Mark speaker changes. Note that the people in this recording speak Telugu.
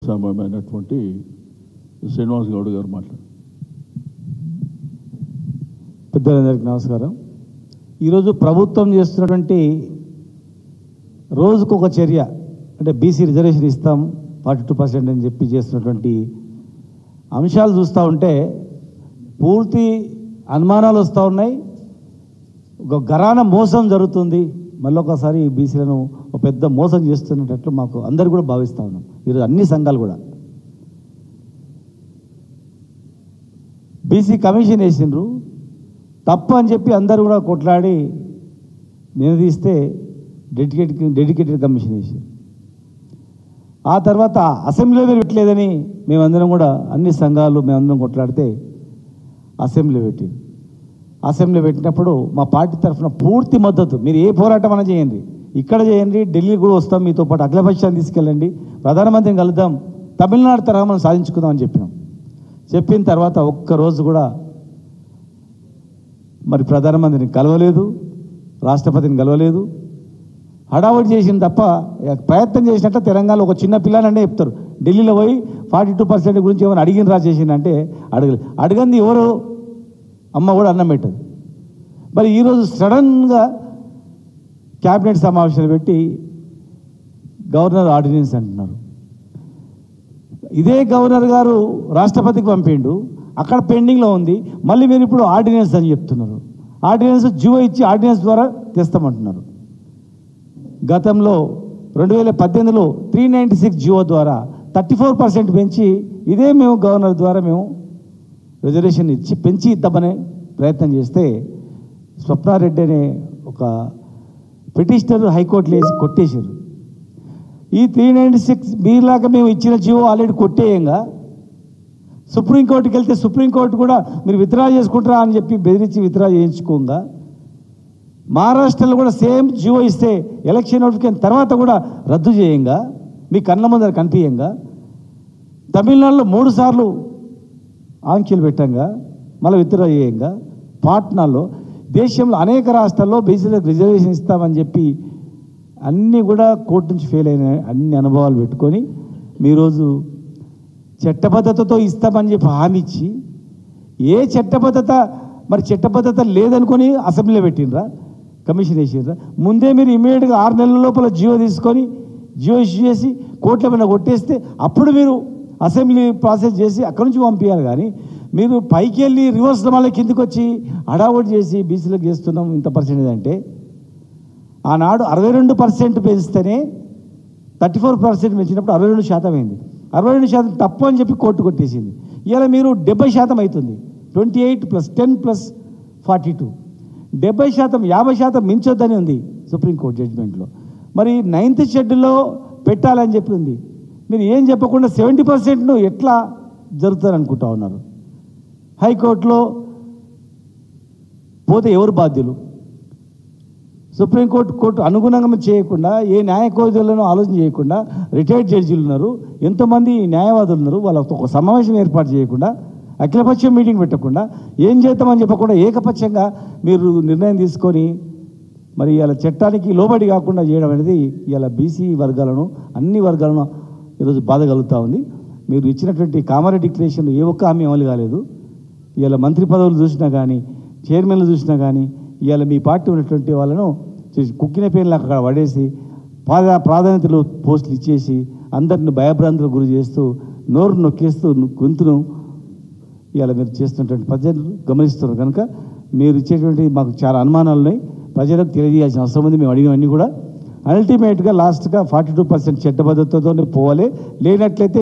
Speaker 1: భాగస్వామ్యమైనటువంటి శ్రీనివాస్ గౌడ్ గారు మాట్లాడారు.
Speaker 2: పెద్దలందరికీ నమస్కారం. ఈరోజు ప్రభుత్వం చేస్తున్నటువంటి రోజుకు ఒక చర్య, అంటే బీసీ రిజర్వేషన్ ఇస్తాం 42% అని చెప్పి చేస్తున్నటువంటి అంశాలు చూస్తూ ఉంటే పూర్తి అనుమానాలు వస్తూ ఉన్నాయి. ఒక గరాన మోసం జరుగుతుంది. మళ్ళీ ఒకసారి బీసీలను ఒక పెద్ద మోసం చేస్తున్నట్లు మాకు అందరు కూడా భావిస్తూ ఉన్నాం. ఈరోజు అన్ని సంఘాలు కూడా బీసీ కమిషన్ వేసిండ్రు, తప్పు అని చెప్పి అందరూ కూడా కొట్లాడి నిలదీస్తే డెడికేటెడ్ కమిషన్ వేసారు. ఆ తర్వాత అసెంబ్లీలో పెట్టలేదని మేమందరం కూడా అన్ని సంఘాలు మేమందరం కొట్లాడితే అసెంబ్లీ పెట్టింది. అసెంబ్లీ పెట్టినప్పుడు మా పార్టీ తరఫున పూర్తి మద్దతు, మీరు ఏ పోరాటం అన్నా చేయండి, ఇక్కడ చేయండి, ఢిల్లీ కూడా వస్తాం, మీతో పాటు అఖిలపక్షాన్ని తీసుకెళ్ళండి, ప్రధానమంత్రిని కలుద్దాం, తమిళనాడు తరహా మనం సాధించుకుందాం అని చెప్పినాం. చెప్పిన తర్వాత ఒక్కరోజు కూడా మరి ప్రధానమంత్రిని కలవలేదు, రాష్ట్రపతిని కలవలేదు, హడావుడి చేసింది తప్ప ప్రయత్నం చేసినట్టు తెలంగాణలో ఒక చిన్న పిల్లానంటే చెప్తారు. ఢిల్లీలో పోయి 42% గురించి ఏమైనా అడిగిన చేసిందంటే అడగంది ఎవరు, అమ్మ కూడా అన్నం పెట్టదు. మరి ఈరోజు సడన్గా క్యాబినెట్ సమావేశాలు పెట్టి గవర్నర్ ఆర్డినెన్స్ అంటున్నారు. ఇదే గవర్నర్ గారు రాష్ట్రపతికి పంపిండు, అక్కడ పెండింగ్లో ఉంది, మళ్ళీ మీరు ఇప్పుడు ఆర్డినెన్స్ అని చెప్తున్నారు. ఆర్డినెన్స్ జియో ఇచ్చి ఆర్డినెన్స్ ద్వారా తెస్తామంటున్నారు. గతంలో 2018లో 396 జియో ద్వారా 34% పెంచి ఇదే మేము గవర్నర్ ద్వారా మేము రిజర్వేషన్ ఇచ్చి పెంచి ఇద్దామనే ప్రయత్నం చేస్తే స్వప్నారెడ్డి అనే ఒక పిటిషనర్ హైకోర్టులో వేసి కొట్టేశారు. ఈ 396 మీలాగా మేము ఇచ్చిన జియో ఆల్రెడీ కొట్టేయంగా సుప్రీంకోర్టుకి వెళ్తే సుప్రీంకోర్టు కూడా మీరు విత్డ్రా చేసుకుంటారా అని చెప్పి బెదిరించి విత్డ్రా చేయించుకోగా, మహారాష్ట్రలో కూడా సేమ్ జియో ఇస్తే ఎలక్షన్ నోటిఫికేషన్ తర్వాత కూడా రద్దు చేయంగా, మీ కళ్ళ ముందర కనిపించంగా, తమిళనాడులో 3 సార్లు ఆంక్షలు పెట్టంగా, మళ్ళీ విత్డ్రా చేయంగా, పాట్నాలో, దేశంలో అనేక రాష్ట్రాల్లో బీసీలకు రిజర్వేషన్ ఇస్తామని చెప్పి అన్నీ కూడా కోర్టు నుంచి ఫెయిల్ అయిన అన్ని అనుభవాలు పెట్టుకొని మీరోజు చట్టబద్ధతతో ఇస్తామని చెప్పి హామీ ఇచ్చి, ఏ చట్టబద్ధత మరి చట్టబద్ధత లేదనుకొని అసెంబ్లీలో పెట్టినరా, కమిషన్ వేసినరా? ముందే మీరు ఇమీడియట్గా 6 నెలల లోపల జియో తీసుకొని జియో ఇష్యూ చేసి కోర్టుల మీద కొట్టేస్తే అప్పుడు మీరు అసెంబ్లీ ప్రాసెస్ చేసి అక్కడి నుంచి పంపించాలి. కానీ మీరు పైకి వెళ్ళి రివర్స్లో మళ్ళీ కిందికి వచ్చి హడావుడి చేసి బీసీలకు చేస్తున్నాం ఇంత పర్సెంటేజ్ అంటే, ఆనాడు 62% పెంచితేనే 34% పెంచినప్పుడు 62% అయింది. 62% తప్పు అని చెప్పి కోర్టు కొట్టేసింది. ఇలా మీరు 70% అవుతుంది. 28 + 10 + 42 70%, 50% మించొద్దని ఉంది సుప్రీంకోర్టు జడ్జిమెంట్లో. మరి 9th షెడ్యూల్లో పెట్టాలని చెప్పి ఉంది. మీరు ఏం చెప్పకుండా 70% ఎట్లా జరుగుతుంది అనుకుంటా ఉన్నారు? హైకోర్టులో పోతే ఎవరు బాధ్యులు? సుప్రీంకోర్టు అనుగుణంగా చేయకుండా, ఏ న్యాయ కోవిధులను ఆలోచన చేయకుండా రిటైర్డ్ జడ్జీలు ఉన్నారు, ఎంతోమంది న్యాయవాదులు ఉన్నారు, వాళ్ళతో ఒక సమావేశం ఏర్పాటు చేయకుండా, అఖిలపక్షం మీటింగ్ పెట్టకుండా, ఏం చేద్దామని చెప్పకుండా ఏకపక్షంగా మీరు నిర్ణయం తీసుకొని మరి ఇలా చట్టానికి లోబడి కాకుండా చేయడం అనేది ఇలా బీసీ వర్గాలను, అన్ని వర్గాలను ఈరోజు బాధ కలుగుతూ ఉంది. మీరు ఇచ్చినటువంటి కామారెడ్డి డిక్లరేషన్ ఏ ఒక్క హామీ అమలు కాలేదు. ఇలా మంత్రి పదవులు చూసినా కానీ, చైర్మన్లు చూసినా కానీ, ఇవాళ మీ పార్టీ ఉన్నటువంటి వాళ్ళను కుక్కిన పేర్లు అక్కడ పడేసి ప్రాధాన్యతలు పోస్టులు ఇచ్చేసి అందరిని భయభ్రాంతులకు గురి చేస్తూ నోరు నొక్కేస్తూ గొంతును ఇవాళ మీరు చేస్తున్నటువంటి ప్రజలు గమనిస్తున్నారు. కనుక మీరు ఇచ్చేటువంటి మాకు చాలా అనుమానాలు ఉన్నాయి, ప్రజలకు తెలియజేయాల్సిన అవసరం ఉంది. మేము అడిగినవన్నీ కూడా అల్టిమేట్గా లాస్ట్గా 42% చట్టబద్ధతతోనే పోవాలి. లేనట్లయితే